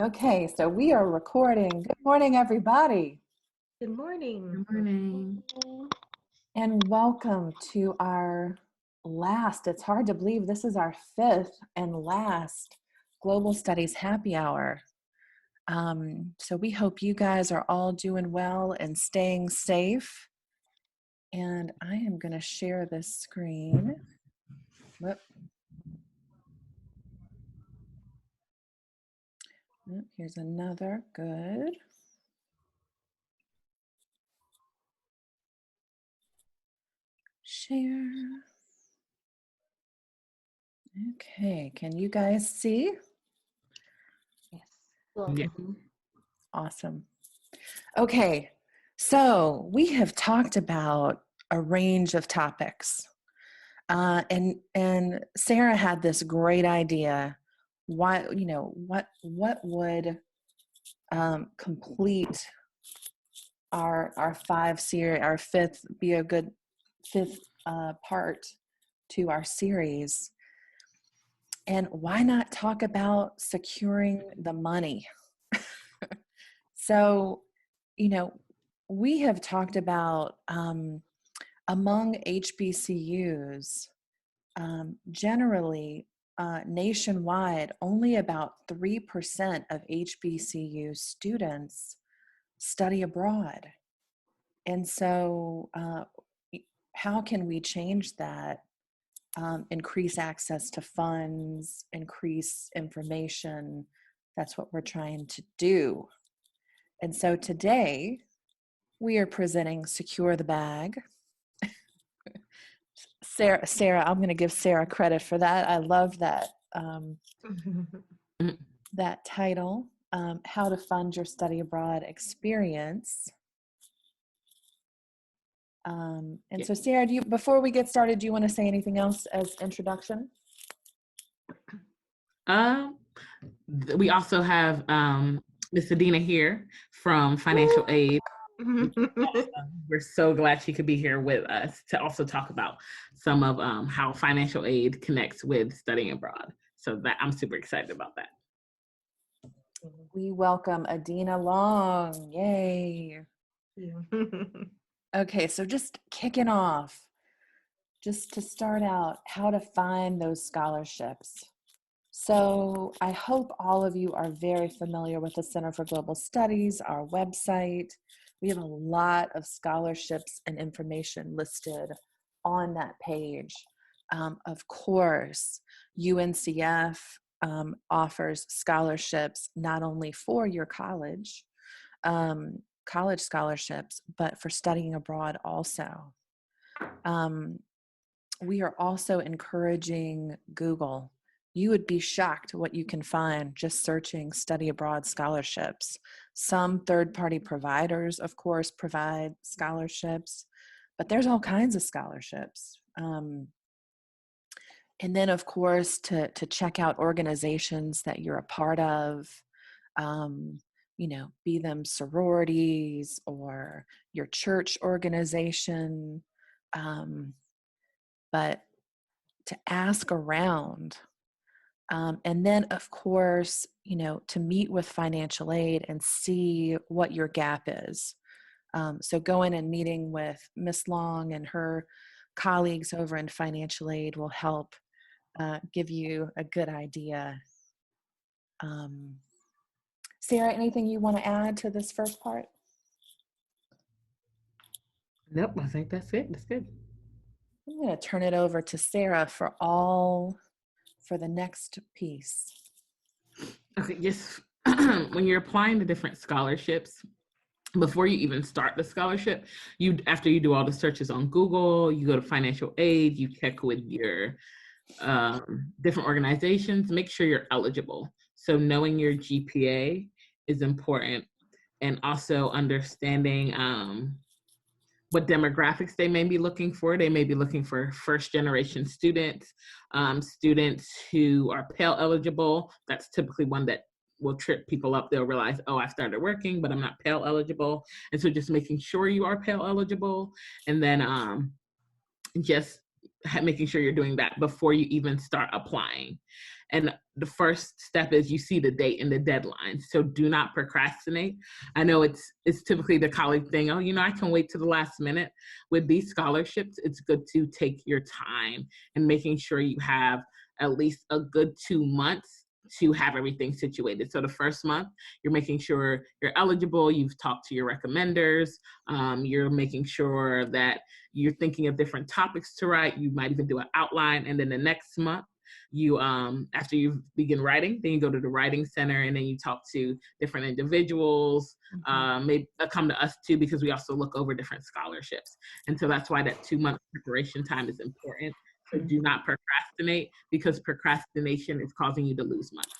Okay, so we are recording. Good morning, everybody. Good morning. Good morning. And welcome to our last, it's hard to believe this is our fifth and last Global Studies Happy Hour. So we hope you guys are all doing well and staying safe. And I am going to share this screen. Whoop. Here's another. Good. Share. Okay, can you guys see? Yes. Yeah. Awesome. Okay, so we have talked about a range of topics. And Sarah had this great idea. Why, what would complete our five series, our fifth, be a good fifth part to our series? And why not talk about securing the money? So, we have talked about among HBCUs, generally nationwide, only about 3% of HBCU students study abroad. And so how can we change that? Increase access to funds, increase information. That's what we're trying to do. And so today we are presenting Secure the Bag. Sarah, I'm going to give Sarah credit for that. I love that that title, How to Fund Your Study Abroad Experience. So Sarah, before we get started, do you want to say anything else as introduction? We also have Miss Adina here from Financial Aid. We're so glad she could be here with us to also talk about some of how financial aid connects with studying abroad. So that I'm super excited about that. We welcome Adina Long. Yay. Yeah. Okay, so just kicking off, just to start out, how to find those scholarships. So I hope all of you are very familiar with the Center for Global Studies, our website. We have a lot of scholarships and information listed on that page. Of course, UNCF offers scholarships not only for your college scholarships, but for studying abroad also. We are also encouraging Google. You would be shocked what you can find just searching study abroad scholarships. Some third-party providers, of course, provide scholarships, but there's all kinds of scholarships. And then, of course, to check out organizations that you're a part of, be them sororities or your church organization, but to ask around. And then, of course, to meet with financial aid and see what your gap is. So going and meeting with Miss Long and her colleagues over in financial aid will help give you a good idea. Sarah, anything you want to add to this first part? Nope, I think that's it. That's good. I'm going to turn it over to Sarah for the next piece. Okay, yes. When you're applying to different scholarships, before you even start the scholarship, after you do all the searches on Google, you go to financial aid, you check with your different organizations, make sure you're eligible. So knowing your GPA is important, and also understanding what demographics they may be looking for. They may be looking for first-generation students, students who are Pell eligible. That's typically one that will trip people up. They'll realize, oh, I started working, but I'm not Pell eligible. And so just making sure you are Pell eligible. And then just making sure you're doing that before you even start applying. And the first step is you see the date and the deadline. So do not procrastinate. I know it's typically the college thing. Oh, I can wait to the last minute. With these scholarships, it's good to take your time and making sure you have at least a good 2 months to have everything situated. So the first month, you're making sure you're eligible, you've talked to your recommenders, you're making sure that you're thinking of different topics to write. You might even do an outline. And then the next month, you after you begin writing, then you go to the writing center and then you talk to different individuals. Maybe come to us too, because we also look over different scholarships. And so that's why that 2 month preparation time is important. So do not procrastinate, because procrastination is causing you to lose money.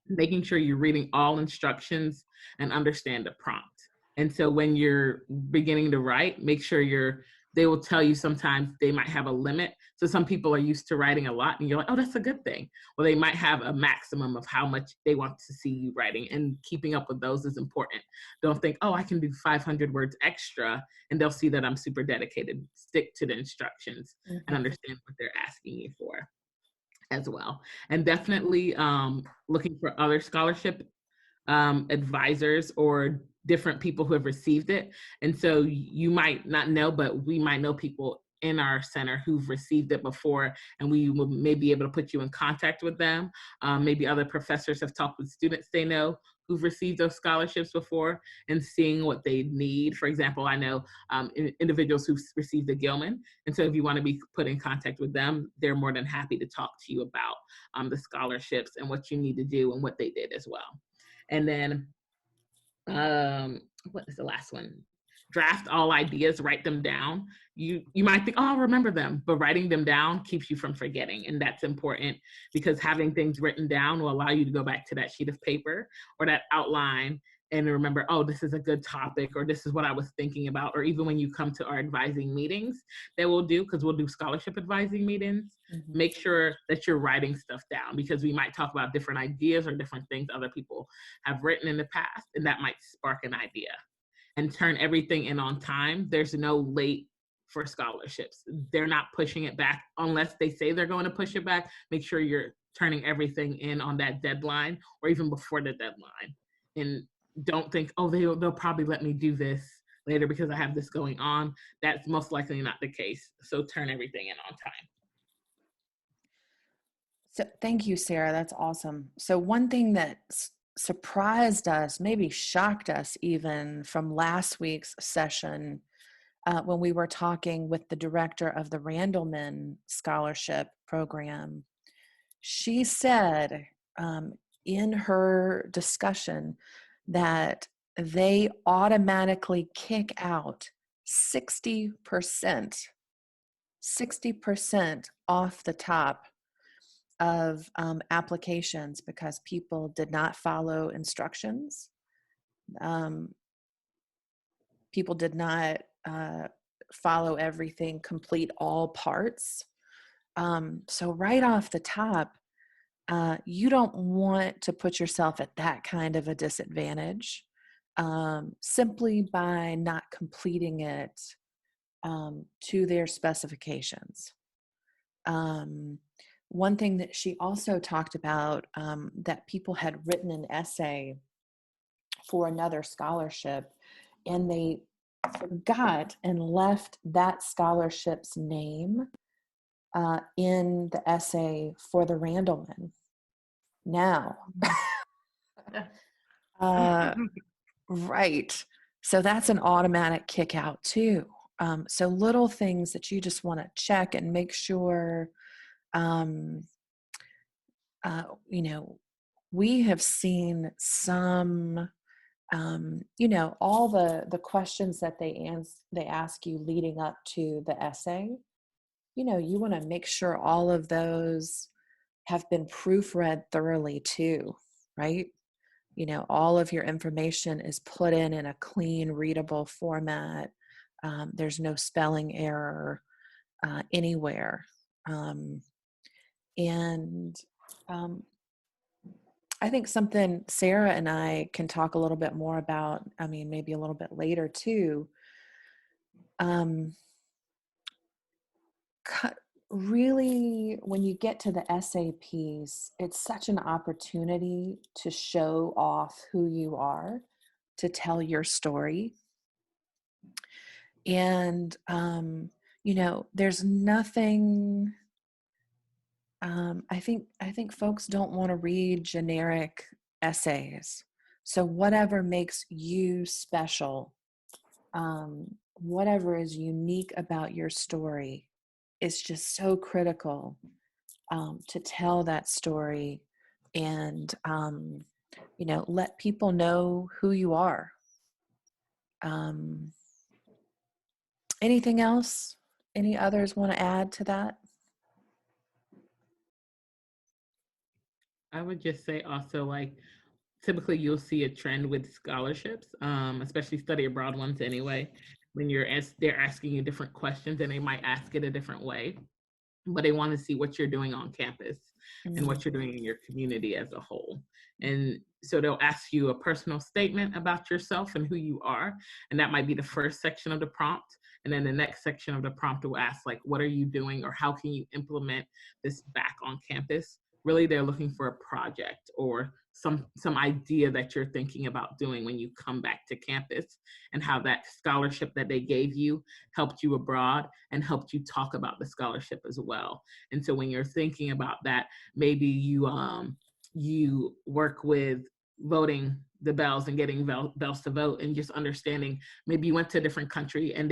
Making sure you're reading all instructions and understand the prompt. And so when you're beginning to write, make sure they will tell you sometimes they might have a limit. So some people are used to writing a lot and you're like, oh, that's a good thing. Well, they might have a maximum of how much they want to see you writing, and keeping up with those is important. Don't think, oh, I can do 500 words extra and they'll see that I'm super dedicated. Stick to the instructions and understand what they're asking you for as well. And definitely looking for other scholarship advisors or different people who have received it. And so you might not know, but we might know people in our center who've received it before, and we will maybe be able to put you in contact with them. Maybe other professors have talked with students they know who've received those scholarships before, and seeing what they need. For example, I know individuals who've received the Gilman, and so if you want to be put in contact with them, they're more than happy to talk to you about the scholarships and what you need to do and what they did as well. And then, what is the last one? Draft all ideas, write them down. You might think, oh, I'll remember them, but writing them down keeps you from forgetting. And that's important, because having things written down will allow you to go back to that sheet of paper or that outline and remember, oh, this is a good topic, or this is what I was thinking about. Or even when you come to our advising meetings that we'll do, because we'll do scholarship advising meetings, make sure that you're writing stuff down, because we might talk about different ideas or different things other people have written in the past, and that might spark an idea. And turn everything in on time. There's no late for scholarships. They're not pushing it back unless they say they're going to push it back. Make sure you're turning everything in on that deadline or even before the deadline. And don't think, oh, they'll probably let me do this later because I have this going on. That's most likely not the case. So turn everything in on time. So thank you, Sarah. That's awesome. So one thing that surprised us, maybe shocked us even, from last week's session when we were talking with the director of the Randleman Scholarship Program, she said in her discussion that they automatically kick out 60% off the top of applications because people did not follow instructions. People did not follow everything, complete all parts. So right off the top, you don't want to put yourself at that kind of a disadvantage simply by not completing it to their specifications. One thing that she also talked about, that people had written an essay for another scholarship and they forgot and left that scholarship's name in the essay for the Randleman. Now, right. So that's an automatic kick out too. So little things that you just want to check and make sure, we have seen some, all the questions that they ask you leading up to the essay. You want to make sure all of those have been proofread thoroughly too, right? All of your information is put in a clean, readable format. There's no spelling error anywhere. I think something Sarah and I can talk a little bit more about, maybe a little bit later too. really, when you get to the essay piece, it's such an opportunity to show off who you are, to tell your story. And, there's nothing, I think folks don't want to read generic essays. So whatever makes you special, whatever is unique about your story is just so critical, to tell that story and, let people know who you are. Um, Anything else? Any others want to add to that? I would just say also, like, typically you'll see a trend with scholarships, especially study abroad ones anyway, when they're asking you different questions and they might ask it a different way, but they want to see what you're doing on campus and what you're doing in your community as a whole. And so they'll ask you a personal statement about yourself and who you are. And that might be the first section of the prompt. And then the next section of the prompt will ask, like, what are you doing, or how can you implement this back on campus? Really, they're looking for a project or some idea that you're thinking about doing when you come back to campus, and how that scholarship that they gave you helped you abroad and helped you talk about the scholarship as well. And so when you're thinking about that, maybe you work with voting the bells and getting bells to vote, and just understanding, maybe you went to a different country and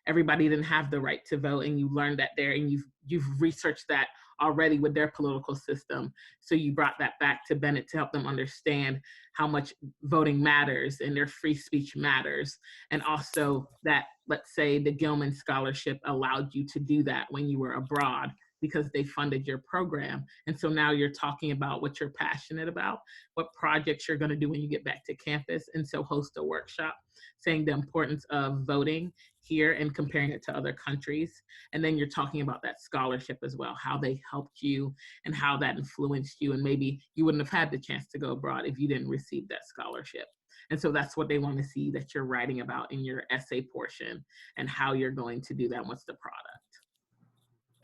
everybody didn't have the right to vote, and you learned that there, and you've researched that already with their political system. So you brought that back to Bennett to help them understand how much voting matters and their free speech matters. And also that, let's say, the Gilman Scholarship allowed you to do that when you were abroad because they funded your program. And so now you're talking about what you're passionate about, what projects you're going to do when you get back to campus. And so host a workshop saying the importance of voting here and comparing it to other countries. And then you're talking about that scholarship as well, how they helped you and how that influenced you. And maybe you wouldn't have had the chance to go abroad if you didn't receive that scholarship. And so that's what they want to see that you're writing about in your essay portion, and how you're going to do that. What's the product?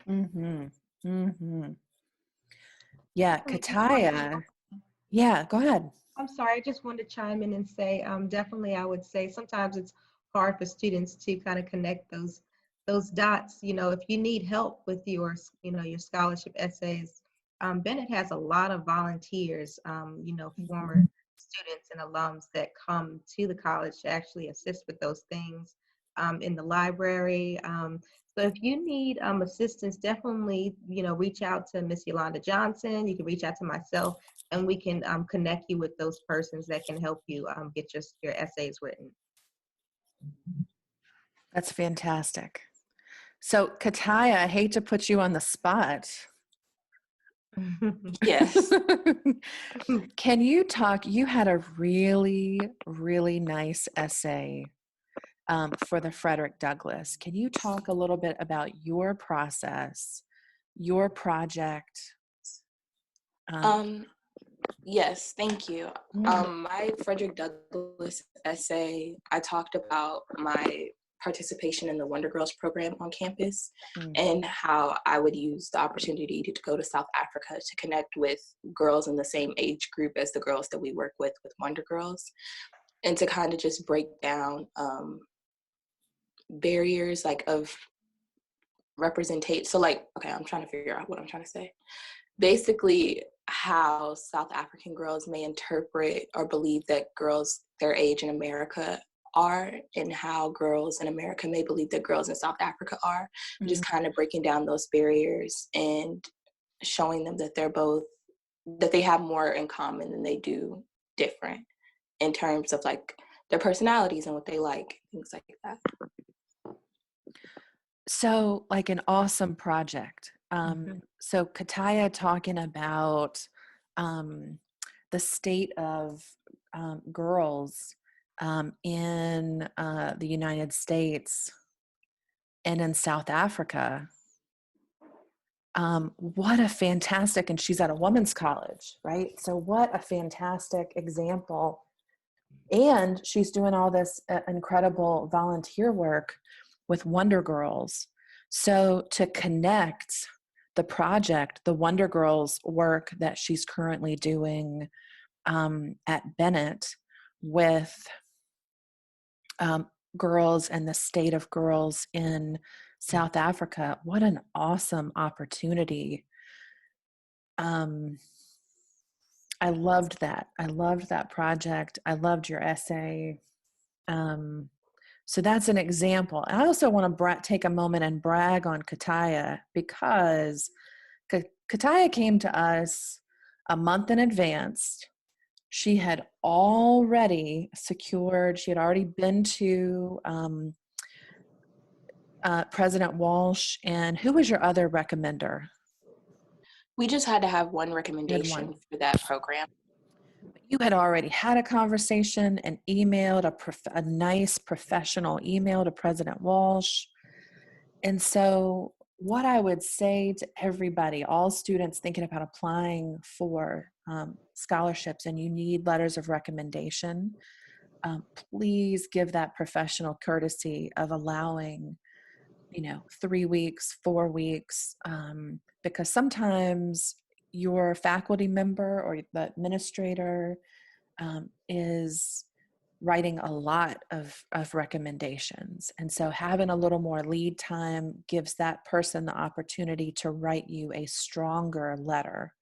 Mm-hmm. Mm-hmm. Yeah, Kataya. Yeah, go ahead. I'm sorry, I just wanted to chime in and say, definitely, I would say sometimes it's hard for students to kind of connect those dots. If you need help with your scholarship essays, Bennett has a lot of volunteers, former students and alums that come to the college to actually assist with those things, in the library. So if you need assistance, definitely, reach out to Miss Yolanda Johnson. You can reach out to myself, and we can connect you with those persons that can help you get your essays written. That's fantastic. So, Kataya, I hate to put you on the spot. Yes. Can you talk? You had a really, really nice essay for the Frederick Douglass. Can you talk a little bit about your process, your project? Yes, thank you. My Frederick Douglass essay, I talked about my participation in the Wonder Girls program on campus, and how I would use the opportunity to go to South Africa to connect with girls in the same age group as the girls that we work with Wonder Girls, and to kind of just break down barriers of representation. So okay, I'm trying to figure out what I'm trying to say. Basically, how South African girls may interpret or believe that girls their age in America are, and how girls in America may believe that girls in South Africa are. Just kind of breaking down those barriers and showing them that that they have more in common than they do different, in terms of their personalities and what they like, things like that. So, an awesome project. So Kataya talking about the state of girls in the United States and in South Africa. What a fantastic, and she's at a women's college, right? So what a fantastic example. And she's doing all this incredible volunteer work with Wonder Girls. So to connect the project, the Wonder Girls work that she's currently doing at Bennett with girls and the state of girls in South Africa, what an awesome opportunity. I loved that. I loved that project. I loved your essay. So that's an example. I also want to take a moment and brag on Kataya, because Kataya came to us a month in advance. She had already secured, she had already been to President Walsh. And who was your other recommender? We just had to have one You had recommendation one. for that program. You had already had a conversation and emailed a nice professional email to President Walsh. And so what I would say to everybody, all students thinking about applying for scholarships and you need letters of recommendation, please give that professional courtesy of allowing, 3 weeks, 4 weeks, because sometimes your faculty member or the administrator is writing a lot of recommendations. And so having a little more lead time gives that person the opportunity to write you a stronger letter.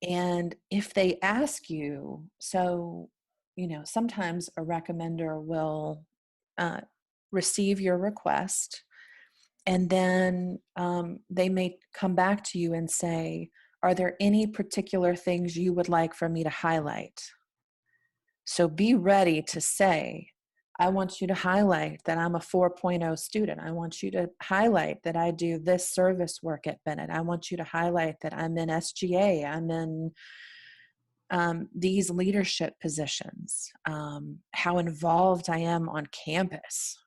And if they ask you, so, sometimes a recommender will receive your request, and then they may come back to you and say, are there any particular things you would like for me to highlight? So be ready to say, I want you to highlight that I'm a 4.0 student. I want you to highlight that I do this service work at Bennett. I want you to highlight that I'm in SGA. I'm in these leadership positions, how involved I am on campus,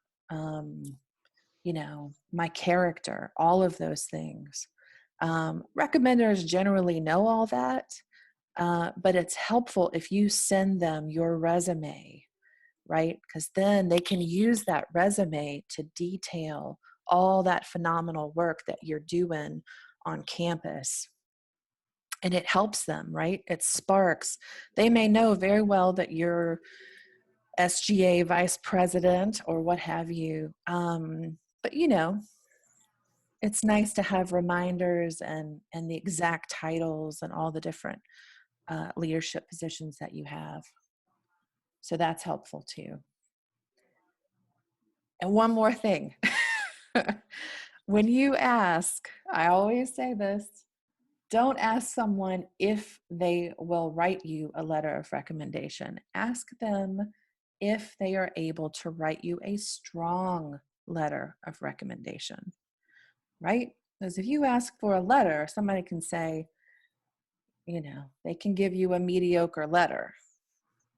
my character, all of those things. Recommenders generally know all that. But it's helpful if you send them your resume, right? Because then they can use that resume to detail all that phenomenal work that you're doing on campus. And it helps them, right? It sparks. They may know very well that you're SGA vice president or what have you. But it's nice to have reminders and the exact titles and all the different leadership positions that you have. So that's helpful too. And one more thing. When you ask, I always say this, don't ask someone if they will write you a letter of recommendation. Ask them if they are able to write you a strong letter of recommendation, right? Because if you ask for a letter, somebody can say, they can give you a mediocre letter,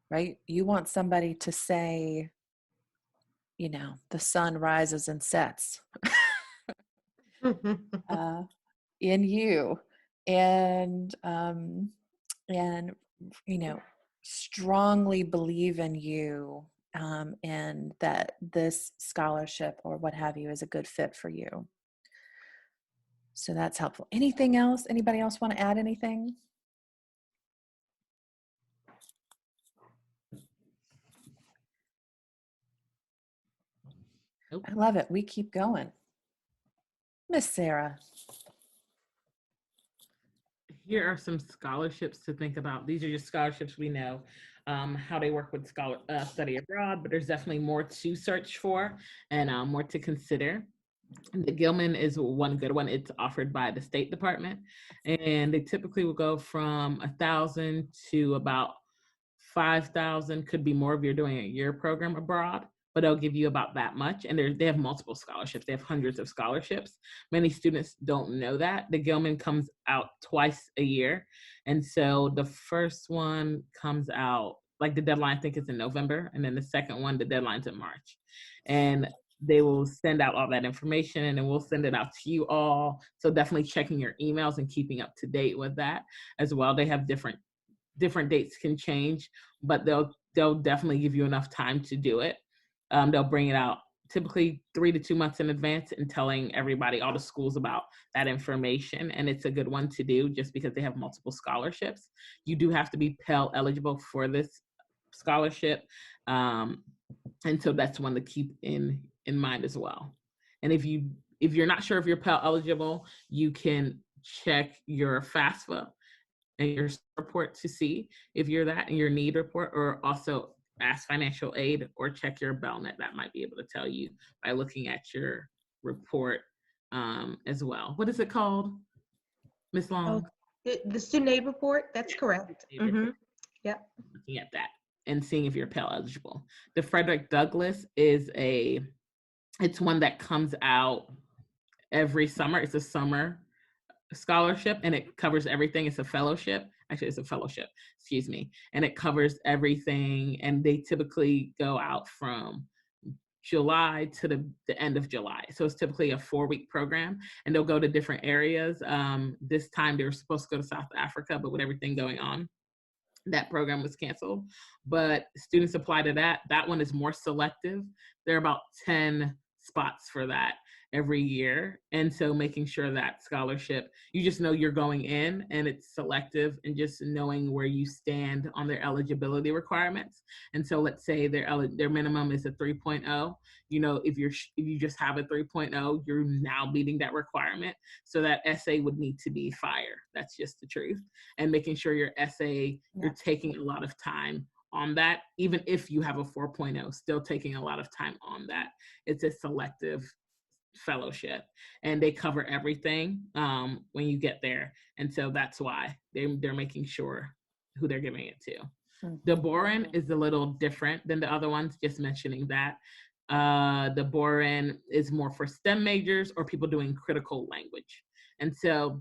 right? You want somebody to say, the sun rises and sets in you, and strongly believe in you, and that this scholarship or what have you is a good fit for you. So that's helpful. Anything else? Anybody else want to add anything? Nope. I love it. We keep going. Miss Sarah. Here are some scholarships to think about. These are just scholarships we know how they work with study abroad, but there's definitely more to search for and more to consider. The Gilman is one good one. It's offered by the State Department, and they typically will go from 1,000 to about 5,000. Could be more if you're doing a year program abroad, but they'll give you about that much. And they have multiple scholarships. They have hundreds of scholarships. Many students don't know that. The Gilman comes out twice a year. And so the first one comes out, like the deadline I think is in November. And then the second one, the deadline's in March. And they will send out all that information and then we'll send it out to you all. So definitely checking your emails and keeping up to date with that as well. They have different dates can change, but they'll definitely give you enough time to do it. They'll bring it out typically 3 to 2 months in advance and telling everybody, all the schools, about that information. And it's a good one to do just because they have multiple scholarships. You do have to be Pell eligible for this scholarship. And so that's one to keep in mind as well. And if you're not sure if you're Pell eligible, you can check your FAFSA and your report to see if you're that, and your need report, or also ask financial aid or check your Bellnet. That might be able to tell you by looking at your report as well. What is it called, Ms. Oh, Long? the student aid report, that's correct. Mm-hmm. Yep. Looking at that and seeing if you're Pell eligible. The Frederick Douglass is it's one that comes out every summer. It's a summer scholarship and it covers everything. It's a fellowship. Actually, it's a fellowship, excuse me. And it covers everything. And they typically go out from July to the end of July. So it's typically a 4-week program, and they'll go to different areas. This time they were supposed to go to South Africa, but with everything going on, that program was canceled. But students apply to that. That one is more selective. There are about 10 spots for that every year. And so making sure that scholarship, you just know you're going in and it's selective, and just knowing where you stand on their eligibility requirements. And so let's say their minimum is a 3.0. You know, if you just have a 3.0, you're now meeting that requirement. So that essay would need to be fire. That's just the truth. And making sure your essay, you're taking a lot of time on that. Even if you have a 4.0, still taking a lot of time on that. It's a selective fellowship, and they cover everything when you get there. And so that's why they're making sure who they're giving it to. The Boren is a little different than the other ones, just mentioning that. The Boren is more for STEM majors or people doing critical language. And so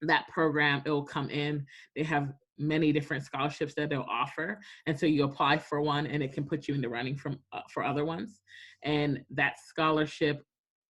that program, it will come in. They have many different scholarships that they'll offer. And so you apply for one and it can put you in the running for other ones. And that scholarship,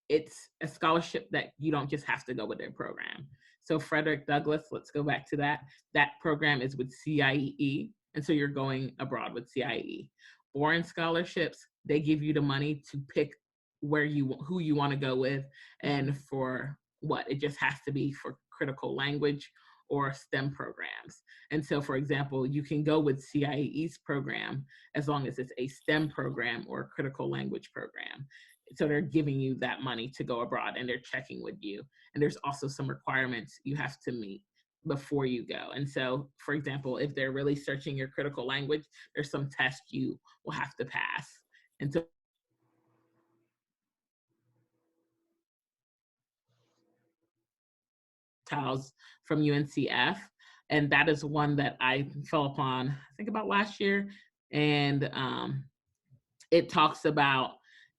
it's a scholarship that you don't just have to go with their program. So Frederick Douglass, let's go back to that. That program is with CIEE. And so you're going abroad with CIEE. Boren scholarships, they give you the money to pick who you want to go with, and for what. It just has to be for critical language or STEM programs. And so, for example, you can go with CIEE's program as long as it's a STEM program or a critical language program. So they're giving you that money to go abroad, and they're checking with you. And there's also some requirements you have to meet before you go. And so, for example, if they're really searching your critical language, there's some tests you will have to pass. And so from UNCF, and that is one that I fell upon, I think about last year. And it talks about,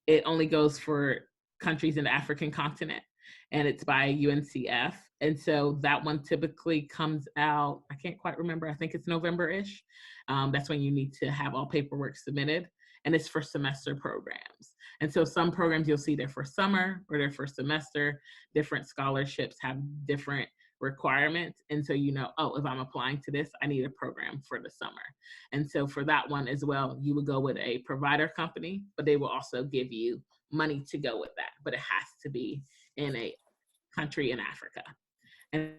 it only goes for countries in the African continent, and it's by UNCF. And so that one typically comes out, I can't quite remember, I think it's November-ish. That's when you need to have all paperwork submitted, and it's for semester programs. And so some programs you'll see they're for summer or they're for semester. Different scholarships have different requirements. And so, you know, oh, if I'm applying to this, I need a program for the summer. And so for that one as well, you would go with a provider company, but they will also give you money to go with that. But it has to be in a country in Africa. And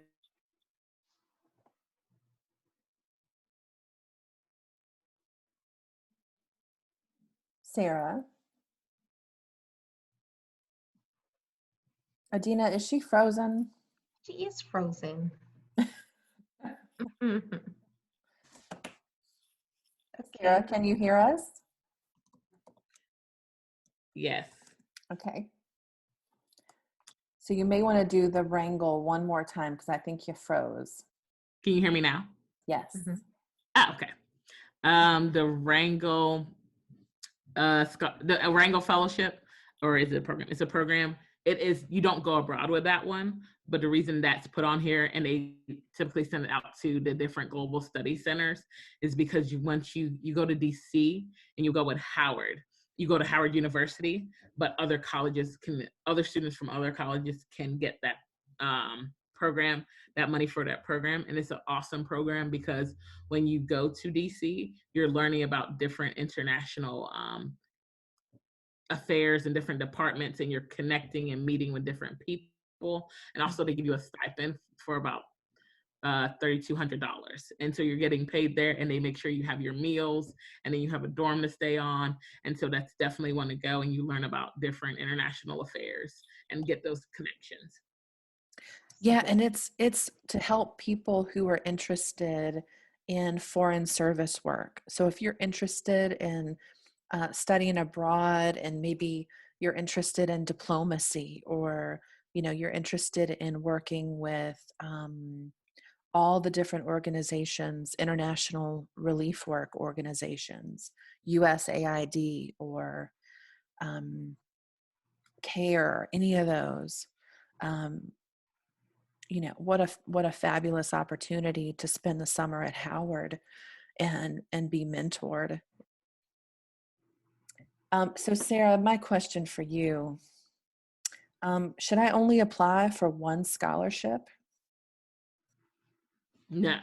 Sarah. Adina, is she frozen? She is frozen. Sarah, can you hear us? yes. Okay. So you may want to do the wrangle one more time because I think you froze. Can you hear me now? Yes. Okay. The Rango, the Rango Fellowship, or is it a program? It's a program. It is, you don't go abroad with that one, but the reason that's put on here, and they typically send it out to the different global study centers, is because once you go to DC and you go with Howard, you go to Howard University, but other students from other colleges can get that program, that money for that program. And it's an awesome program because when you go to DC, you're learning about different international affairs in different departments, and you're connecting and meeting with different people. And also they give you a stipend for about $3,200. And so you're getting paid there, and they make sure you have your meals, and then you have a dorm to stay on. And so that's definitely one to go, and you learn about different international affairs and get those connections. Yeah, and it's to help people who are interested in foreign service work. So if you're interested in studying abroad, and maybe you're interested in diplomacy, or you're interested in working with all the different organizations, international relief work organizations, USAID, or CARE, any of those. What a fabulous opportunity to spend the summer at Howard and be mentored. So Sarah, my question for you, should I only apply for one scholarship? No.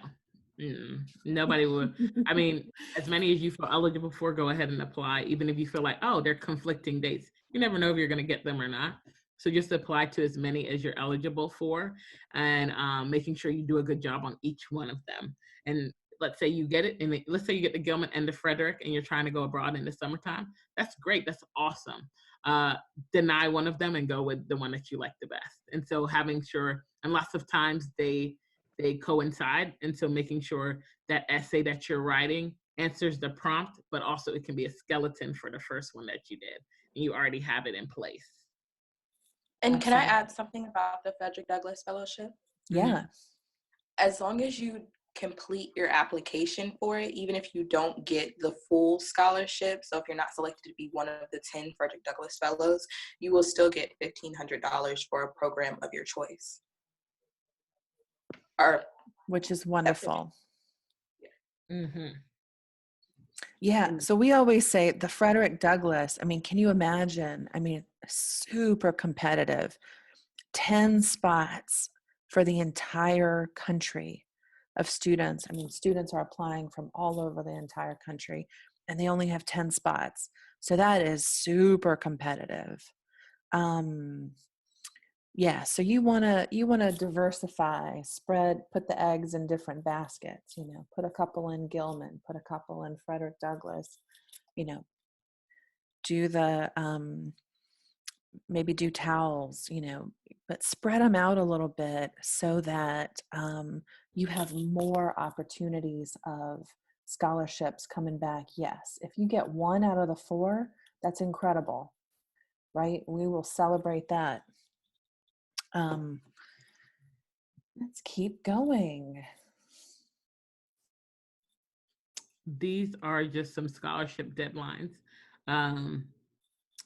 Nobody would. I mean, as many as you feel eligible for, go ahead and apply, even if you feel like, oh, they're conflicting dates. You never know if you're going to get them or not. So just apply to as many as you're eligible for, and making sure you do a good job on each one of them. And let's say you get it, and let's say you get the Gilman and the Frederick, and you're trying to go abroad in the summertime. That's great. That's awesome. Deny one of them and go with the one that you like the best. And so having sure, and lots of times they coincide. And so making sure that essay that you're writing answers the prompt, but also it can be a skeleton for the first one that you did, and you already have it in place. And can I Absolutely. add something about the Frederick Douglass Fellowship? Yeah. As long as you complete your application for it, even if you don't get the full scholarship, so if you're not selected to be one of the 10 Frederick Douglass Fellows, you will still get $1,500 for a program of your choice. Which is wonderful. Mm-hmm. Yeah. So we always say the Frederick Douglass, I mean, can you imagine? I mean, super competitive, 10 spots for the entire country of students. I mean, students are applying from all over the entire country, and they only have 10 spots. So that is super competitive. Yeah, so you wanna diversify, put the eggs in different baskets, put a couple in Gilman, put a couple in Frederick Douglass, do the maybe do towels, but spread them out a little bit so that you have more opportunities of scholarships coming back. Yes, if you get 1 out of the 4, that's incredible, right? We will celebrate that. Let's keep going. These are just some scholarship deadlines.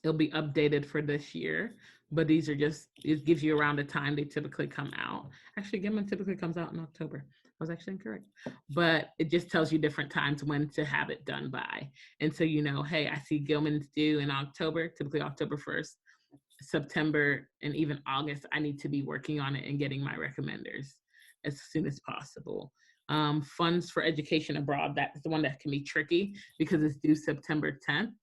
It'll be updated for this year, but these are just, it gives you around the time they typically come out. Actually, Gilman typically comes out in October. I was actually incorrect, but it just tells you different times when to have it done by. And so, hey, I see Gilman's due in October, typically October 1st, September, and even August. I need to be working on it and getting my recommenders as soon as possible. Funds for education abroad, that's the one that can be tricky because it's due September 10th.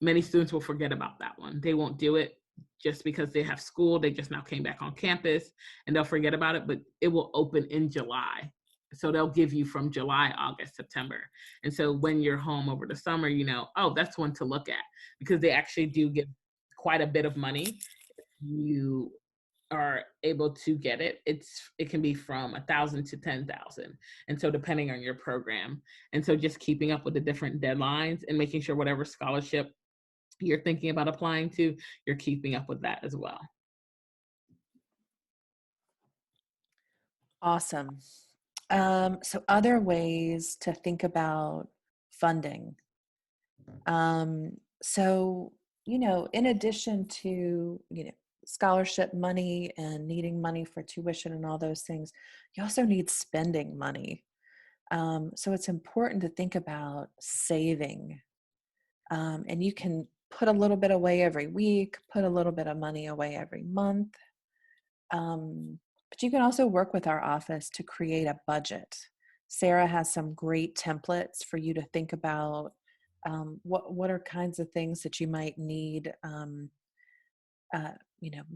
Many students will forget about that one. They won't do it just because they have school. They just now came back on campus, and they'll forget about it, but it will open in July. So they'll give you from July, August, September. And so when you're home over the summer, oh, that's one to look at, because they actually do give quite a bit of money. If you are able to get it, it can be from $1,000 to $10,000. And so depending on your program. And so just keeping up with the different deadlines and making sure whatever scholarship you're thinking about applying to, you're keeping up with that as well. Awesome. So other ways to think about funding. So, in addition to, scholarship money and needing money for tuition and all those things, you also need spending money. So it's important to think about saving. And you can put a little bit away every week, put a little bit of money away every month. But you can also work with our office to create a budget. Sarah has some great templates for you to think about what are kinds of things that you might need,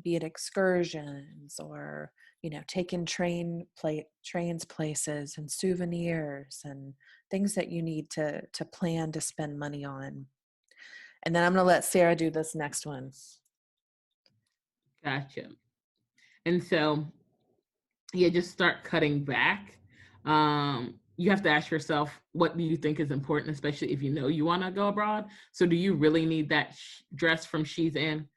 be it excursions or, taking trains places and souvenirs and things that you need to plan to spend money on. And then I'm going to let Sarah do this next one. Gotcha. And so, yeah, just start cutting back. You have to ask yourself, what do you think is important, especially if you know you want to go abroad? So do you really need that dress from She's In?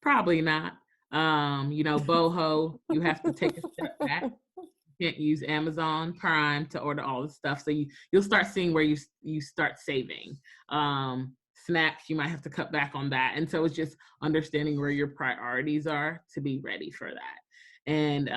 Probably not. Boho, you have to take a step back. You can't use Amazon Prime to order all the stuff. So you'll start seeing where you start saving. Snacks, you might have to cut back on that. And so it's just understanding where your priorities are to be ready for that. And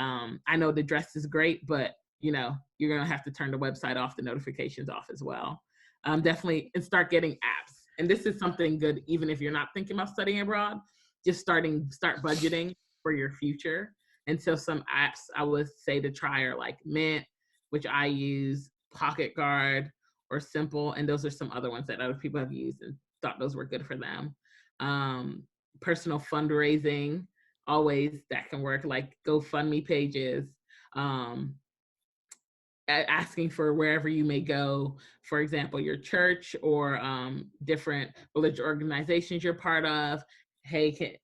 I know the dress is great, but you're gonna have to turn the website off, the notifications off as well. Definitely, and start getting apps. And this is something good, even if you're not thinking about studying abroad. Just start budgeting for your future. And so some apps I would say to try are like Mint, which I use, Pocket Guard, or Simple. And those are some other ones that other people have used and thought those were good for them. Personal fundraising, always that can work, like GoFundMe pages. Asking for wherever you may go, for example, your church or different religious organizations you're part of. Hey, do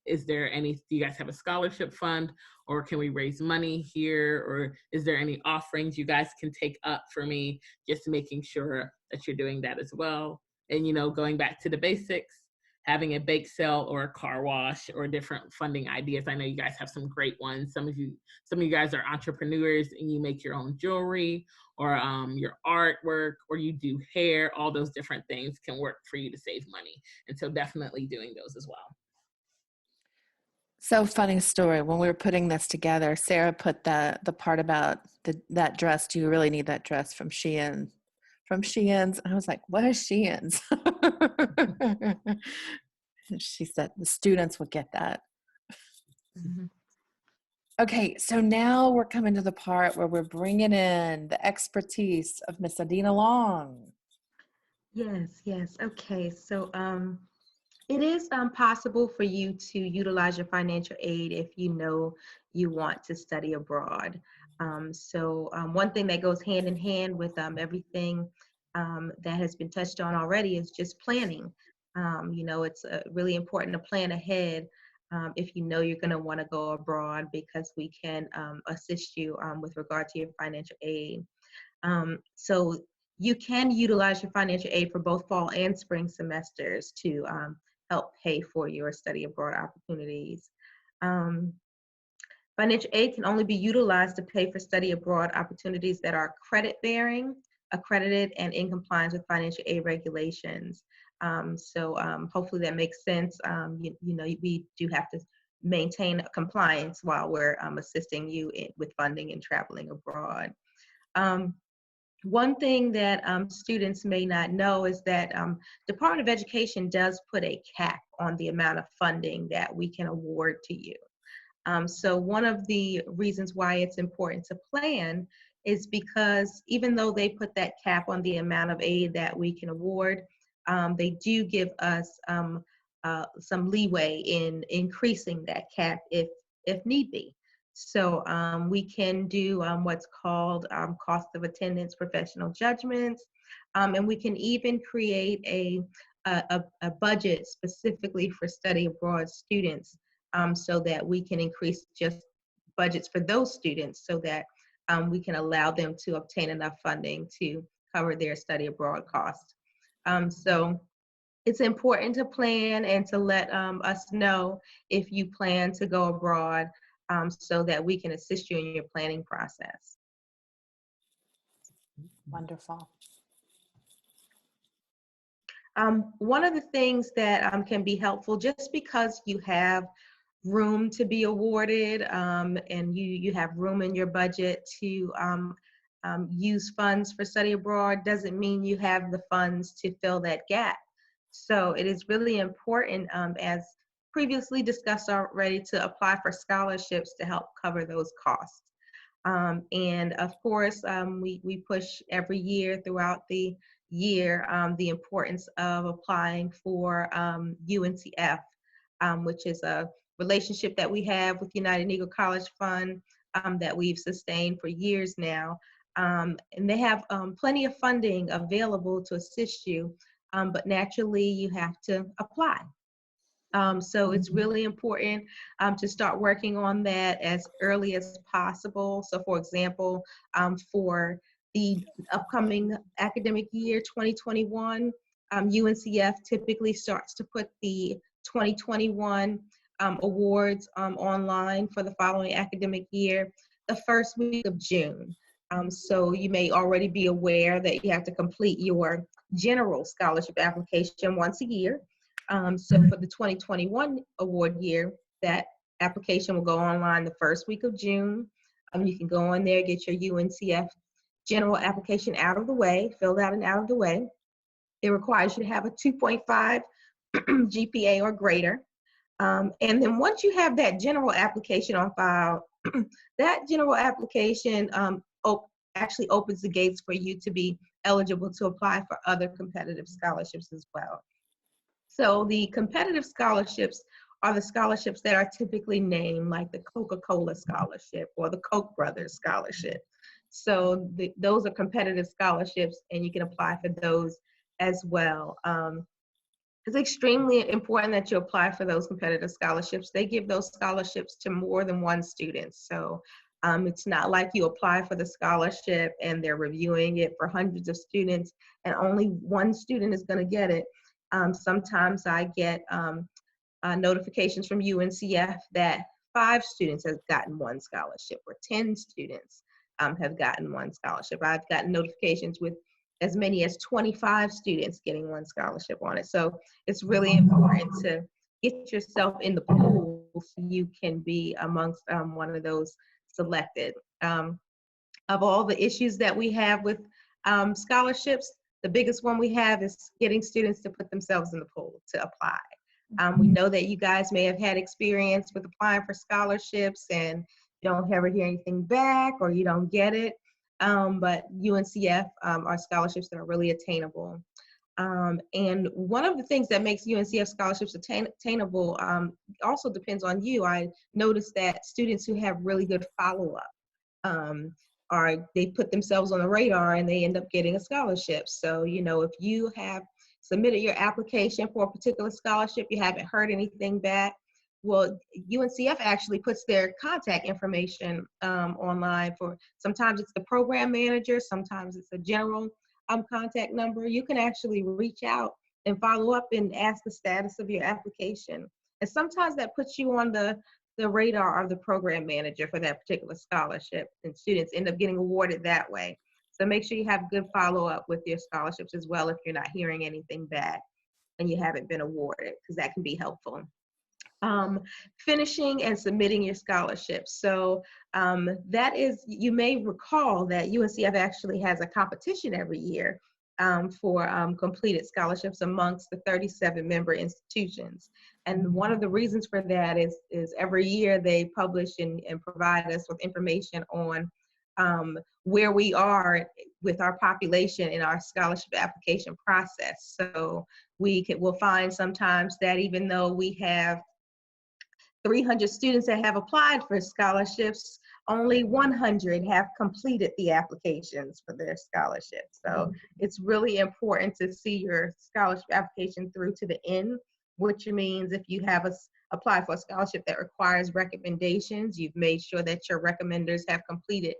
you guys have a scholarship fund, or can we raise money here, or is there any offerings you guys can take up for me? Just making sure that you're doing that as well. And going back to the basics, having a bake sale or a car wash or different funding ideas. I know you guys have some great ones. Some of you guys are entrepreneurs and you make your own jewelry or your artwork, or you do hair. All those different things can work for you to save money. And so definitely doing those as well. So funny story. When we were putting this together, Sarah put the part about that dress. Do you really need that dress from Shein? From Shein's. I was like, what is Shein's? She said the students will get that. Mm-hmm. Okay, so now we're coming to the part where we're bringing in the expertise of Miss Adina Long. Yes. Okay, so it is possible for you to utilize your financial aid if you know you want to study abroad. So one thing that goes hand in hand with everything that has been touched on already is just planning. It's really important to plan ahead if you know you're going to want to go abroad, because we can assist you with regard to your financial aid. So you can utilize your financial aid for both fall and spring semesters to help pay for your study abroad opportunities. Financial aid can only be utilized to pay for study abroad opportunities that are credit bearing, accredited, and in compliance with financial aid regulations. So hopefully that makes sense. We do have to maintain compliance while we're assisting you with funding and traveling abroad. One thing that students may not know is that Department of Education does put a cap on the amount of funding that we can award to you. So one of the reasons why it's important to plan is because even though they put that cap on the amount of aid that we can award, they do give us some leeway in increasing that cap if need be. So we can do what's called cost of attendance professional judgments, and we can even create a budget specifically for study abroad students, so that we can increase just budgets for those students so that we can allow them to obtain enough funding to cover their study abroad costs. So it's important to plan and to let us know if you plan to go abroad, so that we can assist you in your planning process. Wonderful. One of the things that can be helpful, just because you have room to be awarded and you have room in your budget to use funds for study abroad, doesn't mean you have the funds to fill that gap. So it is really important, as previously discussed already, to apply for scholarships to help cover those costs. And of course, we push every year throughout the year the importance of applying for UNCF, which is a relationship that we have with United Negro College Fund that we've sustained for years now. And they have plenty of funding available to assist you, but naturally you have to apply. So it's really important to start working on that as early as possible. So for example, for the upcoming academic year 2021, UNCF typically starts to put the 2021 awards online for the following academic year, the first week of June. So you may already be aware that you have to complete your general scholarship application once a year. So for the 2021 award year, that application will go online the first week of June. You can go on there, get your UNCF general application out of the way, filled out and out of the way. It requires you to have a 2.5 GPA or greater. And then once you have that general application on file, that general application actually opens the gates for you to be eligible to apply for other competitive scholarships as well. So the competitive scholarships are the scholarships that are typically named, like the Coca-Cola Scholarship or the Koch brothers Scholarship. So those are competitive scholarships, and you can apply for those as well. It's extremely important that you apply for those competitive scholarships. They give those scholarships to more than one student. So it's not like you apply for the scholarship and they're reviewing it for hundreds of students and only one student is going to get it. Sometimes I get notifications from UNCF that 5 students have gotten one scholarship or 10 students have gotten one scholarship. I've gotten notifications with as many as 25 students getting one scholarship on it. So it's really important to get yourself in the pool so you can be amongst one of those selected. Of all the issues that we have with scholarships, the biggest one we have is getting students to put themselves in the pool to apply. We know that you guys may have had experience with applying for scholarships and you don't ever hear anything back or you don't get it. But UNCF are scholarships that are really attainable. And one of the things that makes UNCF scholarships attainable also depends on you. I noticed that students who have really good follow-up they put themselves on the radar and they end up getting a scholarship. So, you know, if you have submitted your application for a particular scholarship, you haven't heard anything back, well, UNCF actually puts their contact information online for, sometimes it's the program manager, sometimes it's a general contact number. You can actually reach out and follow up and ask the status of your application. And sometimes that puts you on the radar of the program manager for that particular scholarship, and students end up getting awarded that way. So make sure you have good follow-up with your scholarships as well if you're not hearing anything back and you haven't been awarded, because that can be helpful. Finishing and submitting your scholarships. So that is, you may recall that UNCF actually has a competition every year for completed scholarships amongst the 37 member institutions. And one of the reasons for that is every year they publish and provide us with information on where we are with our population in our scholarship application process. So we'll find sometimes that even though we have 300 students that have applied for scholarships, only 100 have completed the applications for their scholarships. So it's really important to see your scholarship application through to the end, which means if you have applied for a scholarship that requires recommendations, you've made sure that your recommenders have completed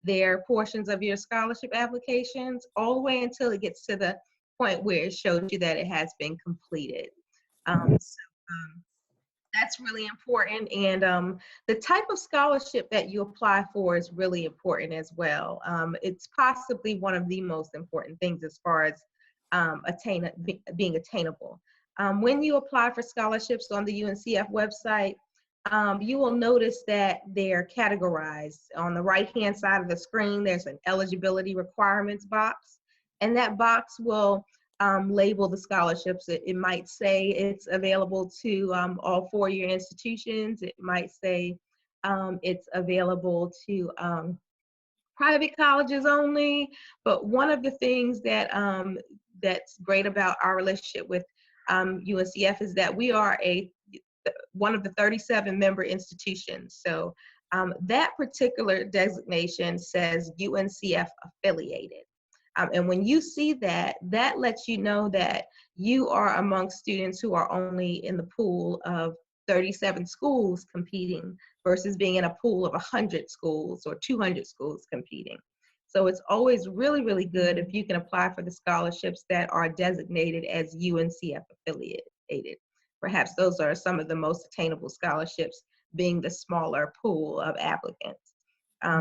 their portions of your scholarship applications all the way until it gets to the point where it shows you that it has been completed. That's really important. And the type of scholarship that you apply for is really important as well. It's possibly one of the most important things as far as being attainable. When you apply for scholarships on the UNCF website, you will notice that they're categorized. On the right-hand side of the screen, there's an eligibility requirements box, and that box will label the scholarships. It might say it's available to all four-year institutions. It might say it's available to private colleges only. But one of the things that that's great about our relationship with UNCF is that we are one of the 37 member institutions. So that particular designation says UNCF affiliated. And when you see that, that lets you know that you are among students who are only in the pool of 37 schools competing versus being in a pool of 100 schools or 200 schools competing. So it's always really, really good if you can apply for the scholarships that are designated as UNCF affiliated. Perhaps those are some of the most attainable scholarships, being the smaller pool of applicants.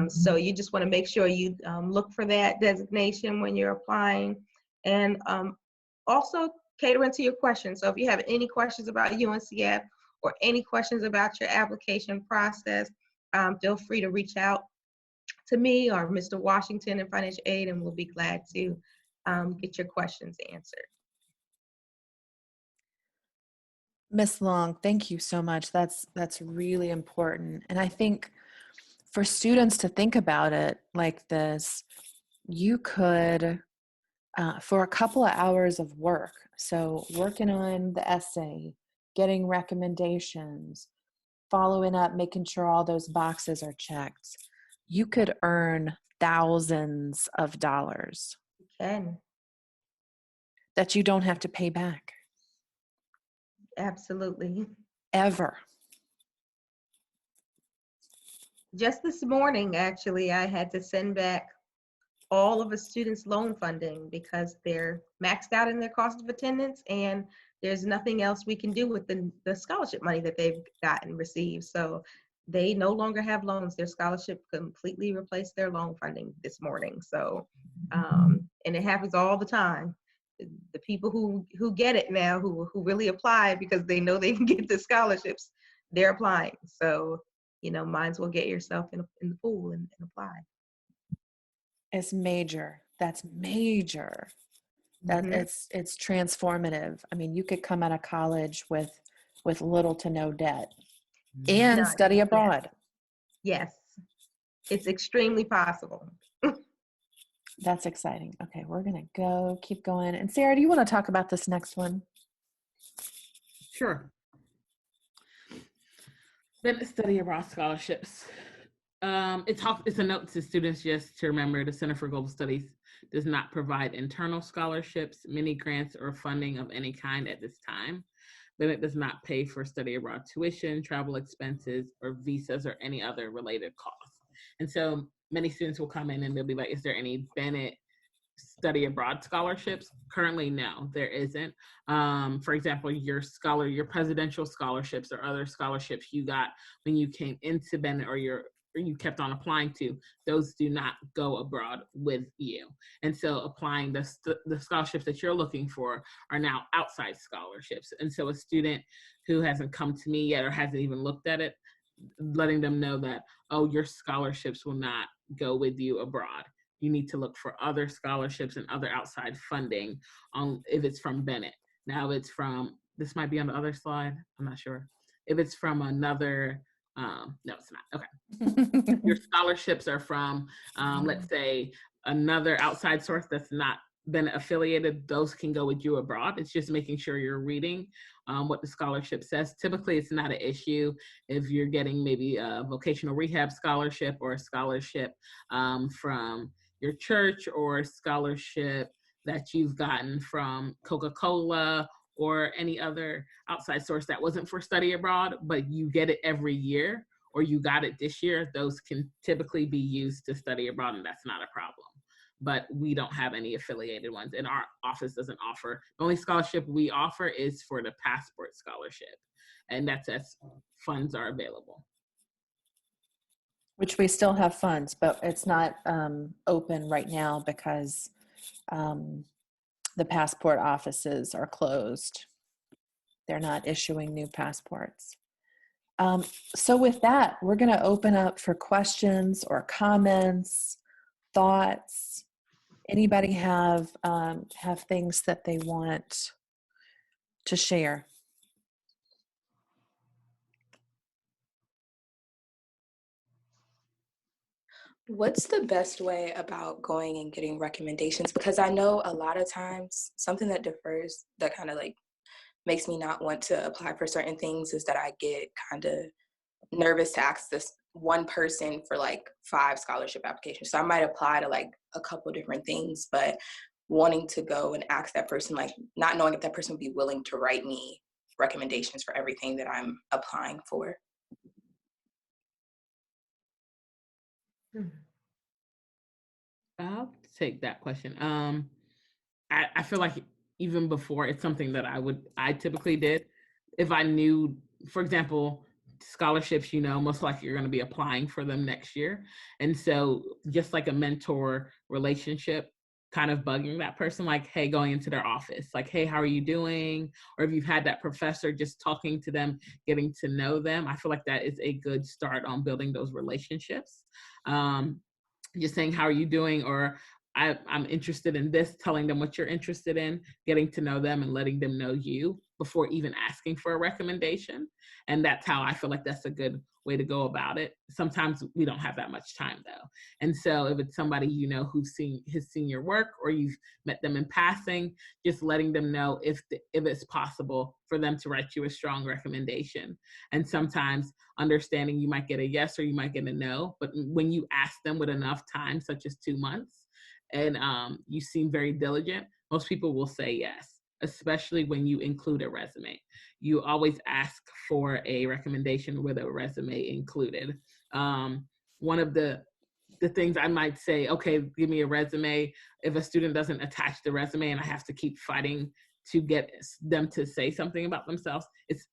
So you just want to make sure you look for that designation when you're applying, and also catering to your questions. So if you have any questions about UNCF or any questions about your application process, feel free to reach out to me or Mr. Washington in Financial Aid, and we'll be glad to get your questions answered. Miss Long, thank you so much. That's really important. And I think for students to think about it like this, you could, for a couple of hours of work, so working on the essay, getting recommendations, following up, making sure all those boxes are checked, you could earn thousands of dollars You can. that you don't have to pay back Absolutely. ever. Just this morning, actually, I had to send back all of a student's loan funding because they're maxed out in their cost of attendance, and there's nothing else we can do with the scholarship money that they've gotten received. So they no longer have loans. Their scholarship completely replaced their loan funding this morning. So, and it happens all the time. The people who get it now, who really apply because they know they can get the scholarships, they're applying. So, might as well get yourself in the pool and apply. It's major. That's major. That it's transformative. I mean, you could come out of college with little to no debt and None. study abroad. Yes, it's extremely possible. That's exciting. Okay, we're gonna keep going. And Sarah, do you want to talk about this next one? Sure. Bennett Study Abroad Scholarships. It's a note to students just to remember the Center for Global Studies does not provide internal scholarships, mini grants, or funding of any kind at this time. Bennett does not pay for study abroad tuition, travel expenses, or visas, or any other related costs. And so many students will come in and they'll be like, is there any Bennett study abroad scholarships? Currently, no, there isn't. For example, your presidential scholarships or other scholarships you got when you came into Bennett or you kept on applying to, those do not go abroad with you. And so applying the scholarships that you're looking for are now outside scholarships. And so a student who hasn't come to me yet or hasn't even looked at it, letting them know that, oh, your scholarships will not go with you abroad. You need to look for other scholarships and other outside funding if it's from Bennett. Now, if it's from, this might be on the other slide, I'm not sure. If it's from another, no, it's not. Okay. Your scholarships are from, let's say, another outside source that's not Bennett affiliated, those can go with you abroad. It's just making sure you're reading what the scholarship says. Typically, it's not an issue if you're getting maybe a vocational rehab scholarship or a scholarship from your church or a scholarship that you've gotten from Coca-Cola or any other outside source that wasn't for study abroad, but you get it every year or you got it this year, those can typically be used to study abroad, and that's not a problem. But we don't have any affiliated ones, and our office doesn't offer. The only scholarship we offer is for the passport scholarship, and that's as funds are available. Which we still have funds, but it's not open right now because the passport offices are closed. They're not issuing new passports. So with that, we're going to open up for questions or comments, thoughts. Anybody have things that they want to share? What's the best way about going and getting recommendations? Because I know a lot of times something that differs that kind of like makes me not want to apply for certain things is that I get kind of nervous to ask this one person for like 5 scholarship applications. So I might apply to like a couple different things, but wanting to go and ask that person, like not knowing if that person would be willing to write me recommendations for everything that I'm applying for. I'll take that question. I feel like even before, it's something that I typically did. If I knew, for example, scholarships, most likely you're going to be applying for them next year. And so just like a mentor relationship, kind of bugging that person, like, hey, going into their office, like, hey, how are you doing? Or if you've had that professor, just talking to them, getting to know them. I feel like that is a good start on building those relationships. Just saying, how are you doing? Or I'm interested in this, telling them what you're interested in, getting to know them and letting them know you before even asking for a recommendation. And that's how I feel like that's a good way to go about it. Sometimes we don't have that much time though. And so if it's somebody who's seen your work, or you've met them in passing, just letting them know if it's possible for them to write you a strong recommendation. And sometimes understanding you might get a yes or you might get a no, but when you ask them with enough time, such as 2 months, and you seem very diligent, most people will say yes, especially when you include a resume. You always ask for a recommendation with a resume included. One of the things I might say, okay, give me a resume. If a student doesn't attach the resume and I have to keep fighting to get them to say something about themselves, it's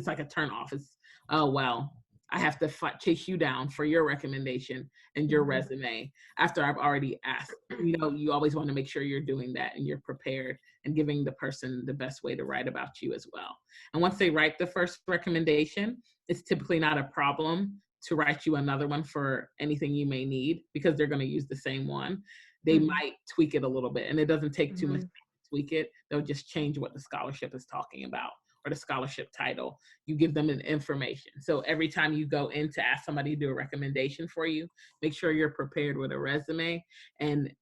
like a turn off. It's, oh, well, I have to chase you down for your recommendation and your resume after I've already asked. You always want to make sure you're doing that and you're prepared and giving the person the best way to write about you as well. And once they write the first recommendation, it's typically not a problem to write you another one for anything you may need, because they're going to use the same one. They might tweak it a little bit, and it doesn't take too much time to tweak it. They'll just change what the scholarship is talking about or the scholarship title. You give them an information. So every time you go in to ask somebody to do a recommendation for you, make sure you're prepared with a resume and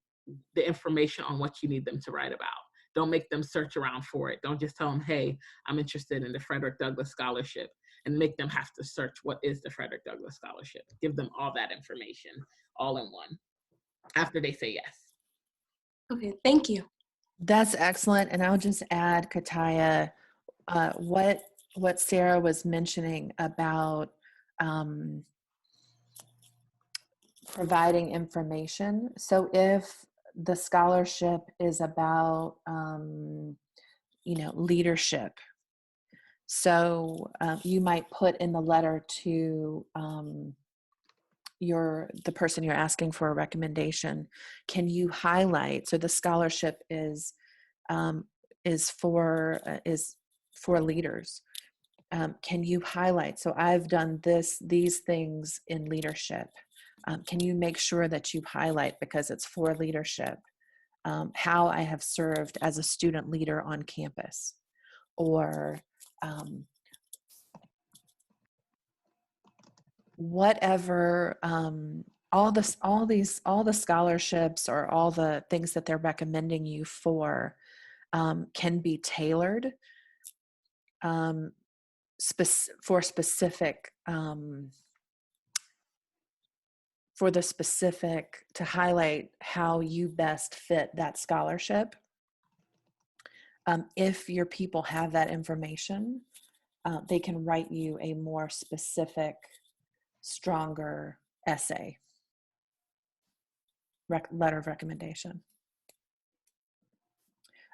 the information on what you need them to write about. Don't make them search around for it. Don't just tell them, hey, I'm interested in the Frederick Douglass Scholarship, and make them have to search what is the Frederick Douglass Scholarship. Give them all that information all in one after they say yes. Okay, thank you. That's excellent. And I'll just add, Kataya, what Sarah was mentioning about providing information. So if the scholarship is about leadership, so you might put in the letter to the person you're asking for a recommendation, can you highlight, so the scholarship is for leaders. Can you highlight, so I've done these things in leadership. Can you make sure that you highlight, because it's for leadership, how I have served as a student leader on campus, or whatever, all the scholarships or all the things that they're recommending you for can be tailored for specific to highlight how you best fit that scholarship. If your people have that information, they can write you a more specific, stronger essay, letter of recommendation.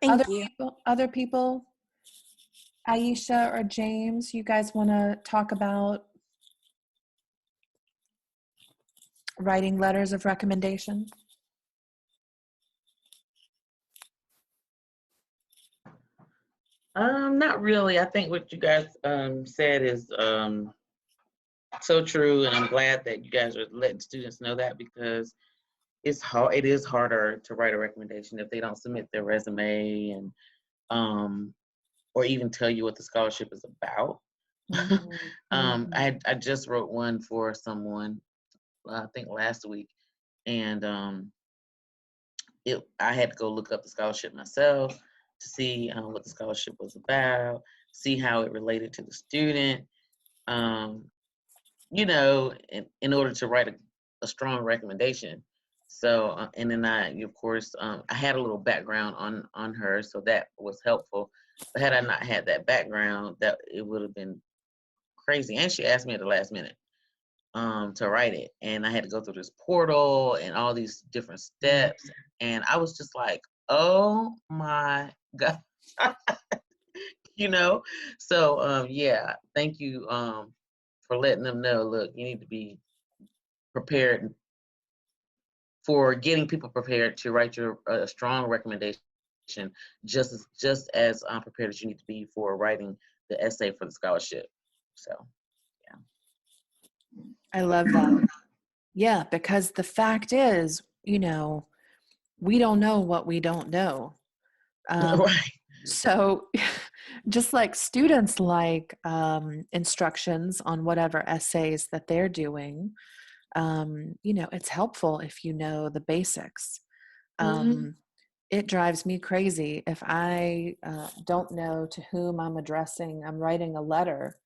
Thank you. Other people, Aisha or James, you guys want to talk about writing letters of recommendation? Not really. I think what you guys said is so true, and I'm glad that you guys are letting students know that, because it's hard. It is harder to write a recommendation if they don't submit their resume and or even tell you what the scholarship is about. I just wrote one for someone I think last week, and I had to go look up the scholarship myself to see what the scholarship was about, see how it related to the student. Um, in order to write a strong recommendation. So, and then of course, I had a little background on her, so that was helpful. But had I not had that background, that it would have been crazy. And she asked me at the last minute to write it, and I had to go through this portal and all these different steps, and I was just like, oh my god, you know. So, yeah, thank you for letting them know. Look, you need to be prepared for getting people prepared to write your strong recommendation, just as prepared as you need to be for writing the essay for the scholarship. So, yeah. I love that. Yeah, because the fact is, we don't know what we don't know. Right. So just like students like instructions on whatever essays that they're doing, it's helpful if you know the basics. Mhm. It drives me crazy if I don't know to whom I'm writing a letter.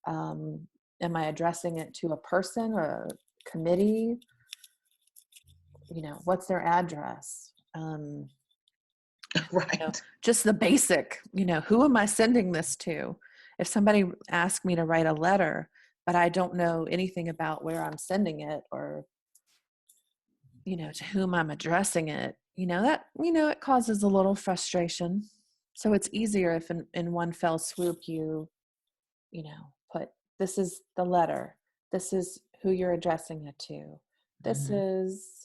Am I addressing it to a person or a committee? What's their address? Right. Just the basic, who am I sending this to? If somebody asks me to write a letter, but I don't know anything about where I'm sending it or, to whom I'm addressing it, it causes a little frustration. So it's easier if in one fell swoop put, this is the letter, this is who you're addressing it to, this Mhm. is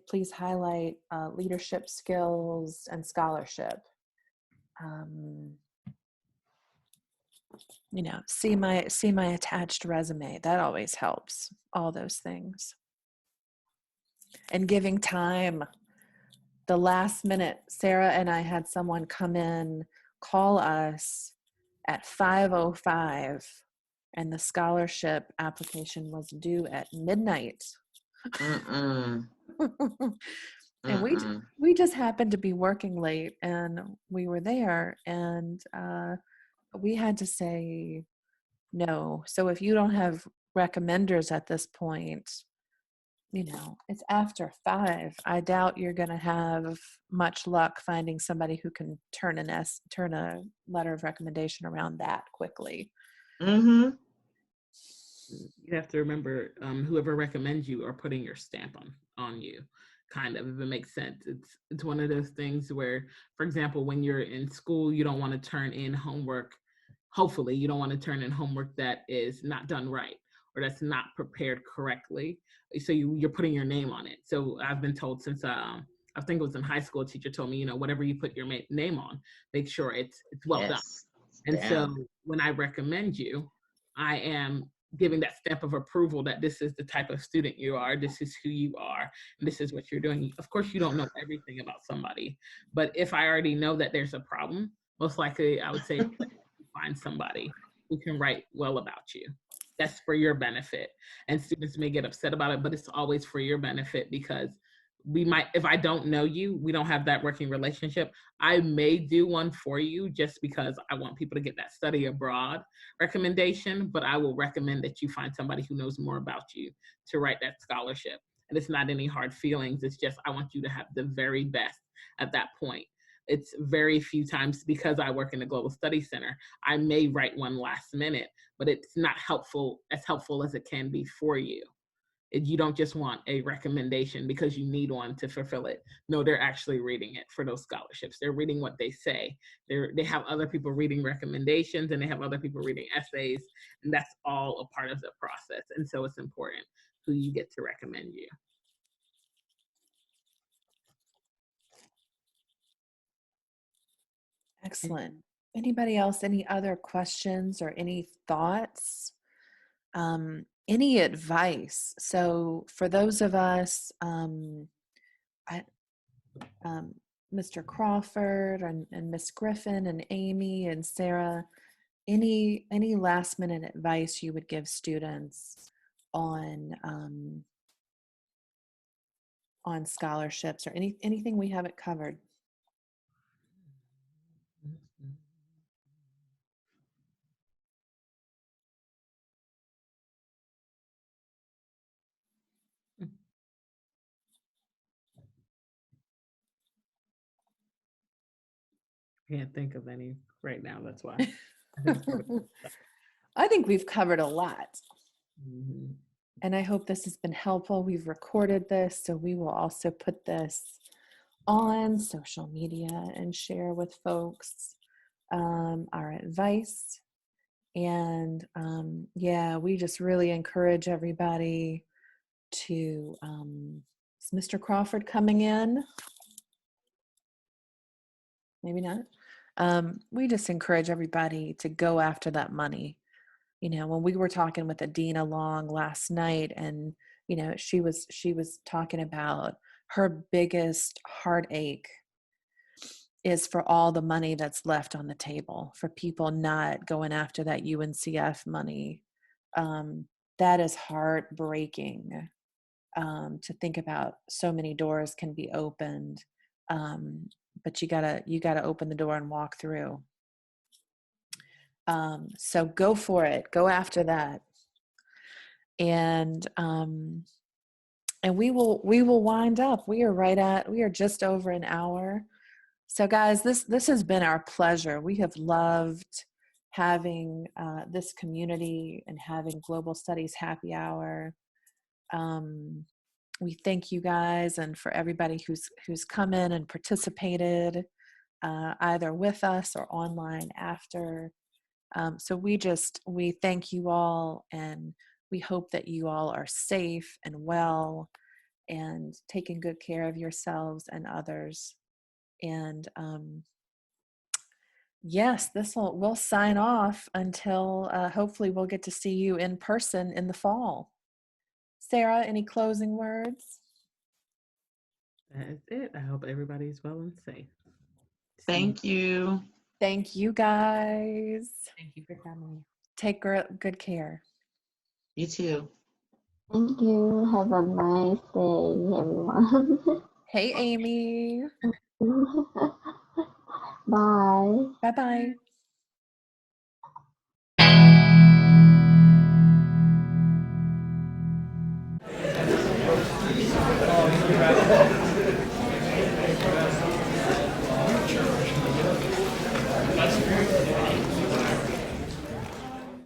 please highlight leadership skills and scholarship. See my attached resume. That always helps. All those things. And giving time. The last minute, Sarah and I had someone come in, call us at 5:05, and the scholarship application was due at midnight. Mm-mm. And Mm-mm. we just happened to be working late, and we were there, and we had to say no. So if you don't have recommenders at this point, it's after 5. I doubt you're going to have much luck finding somebody who can turn a letter of recommendation around that quickly. Mhm. You have to remember, whoever recommends you are putting your stamp on you, kind of, if it makes sense. It's one of those things where, for example, when you're in school, you don't want to turn in homework. Hopefully, you don't want to turn in homework that is not done right or that's not prepared correctly. So you're putting your name on it. So I've been told since I think it was in high school, a teacher told me, whatever you put your name on, make sure it's well done. Yes. And so Down. when I recommend you, I am giving that stamp of approval that this is the type of student you are, this is who you are, and this is what you're doing. Of course, you don't know everything about somebody, but if I already know that there's a problem, most likely I would say find somebody who can write well about you. That's for your benefit. And students may get upset about it, but it's always for your benefit because we might, if I don't know you, we don't have that working relationship. I may do one for you just because I want people to get that study abroad recommendation, but I will recommend that you find somebody who knows more about you to write that scholarship. And it's not any hard feelings. It's just, I want you to have the very best at that point. It's very few times because I work in the Global Studies Center, I may write one last minute, but it's not helpful as it can be for you. You don't just want a recommendation because you need one to fulfill it. No, they're actually reading it for those scholarships. They're reading what they say. They have other people reading recommendations and they have other people reading essays, and that's all a part of the process. And so it's important who you get to recommend you. Excellent. Anybody else, any other questions or any thoughts? Any advice? So for those of us, Mr. Crawford and Miss Griffin and Amy and Sarah, any last minute advice you would give students on scholarships or anything we haven't covered? Can't think of any right now. That's why. I think I think we've covered a lot. Mhm. And I hope this has been helpful. We've recorded this, so we will also put this on social media and share with folks our advice. And yeah, we just really encourage everybody to, is Mr. Crawford coming in? Maybe not. We just encourage everybody to go after that money. You know, when we were talking with Adina Long last night, and you know, she was talking about her biggest heartache is for all the money that's left on the table, for people not going after that UNCF money. That is heartbreaking, to think about. So many doors can be opened, but you gotta open the door and walk through. So go for it. Go after that. And we will wind up. We are just over an hour. So guys, this has been our pleasure. We have loved having this community and having Global Studies Happy Hour. We thank you guys, and for everybody who's come in and participated, either with us or online after. So we thank you all, and we hope that you all are safe and well and taking good care of yourselves and others. And yes, we'll sign off until hopefully we'll get to see you in person in the fall. Sarah, any closing words? That is it. I hope everybody's well and safe. Thank you. Thank you guys. Thank you for coming. Take good care. You too. Thank you. Have a nice day, everyone. Hey, Amy. Bye. Bye-bye.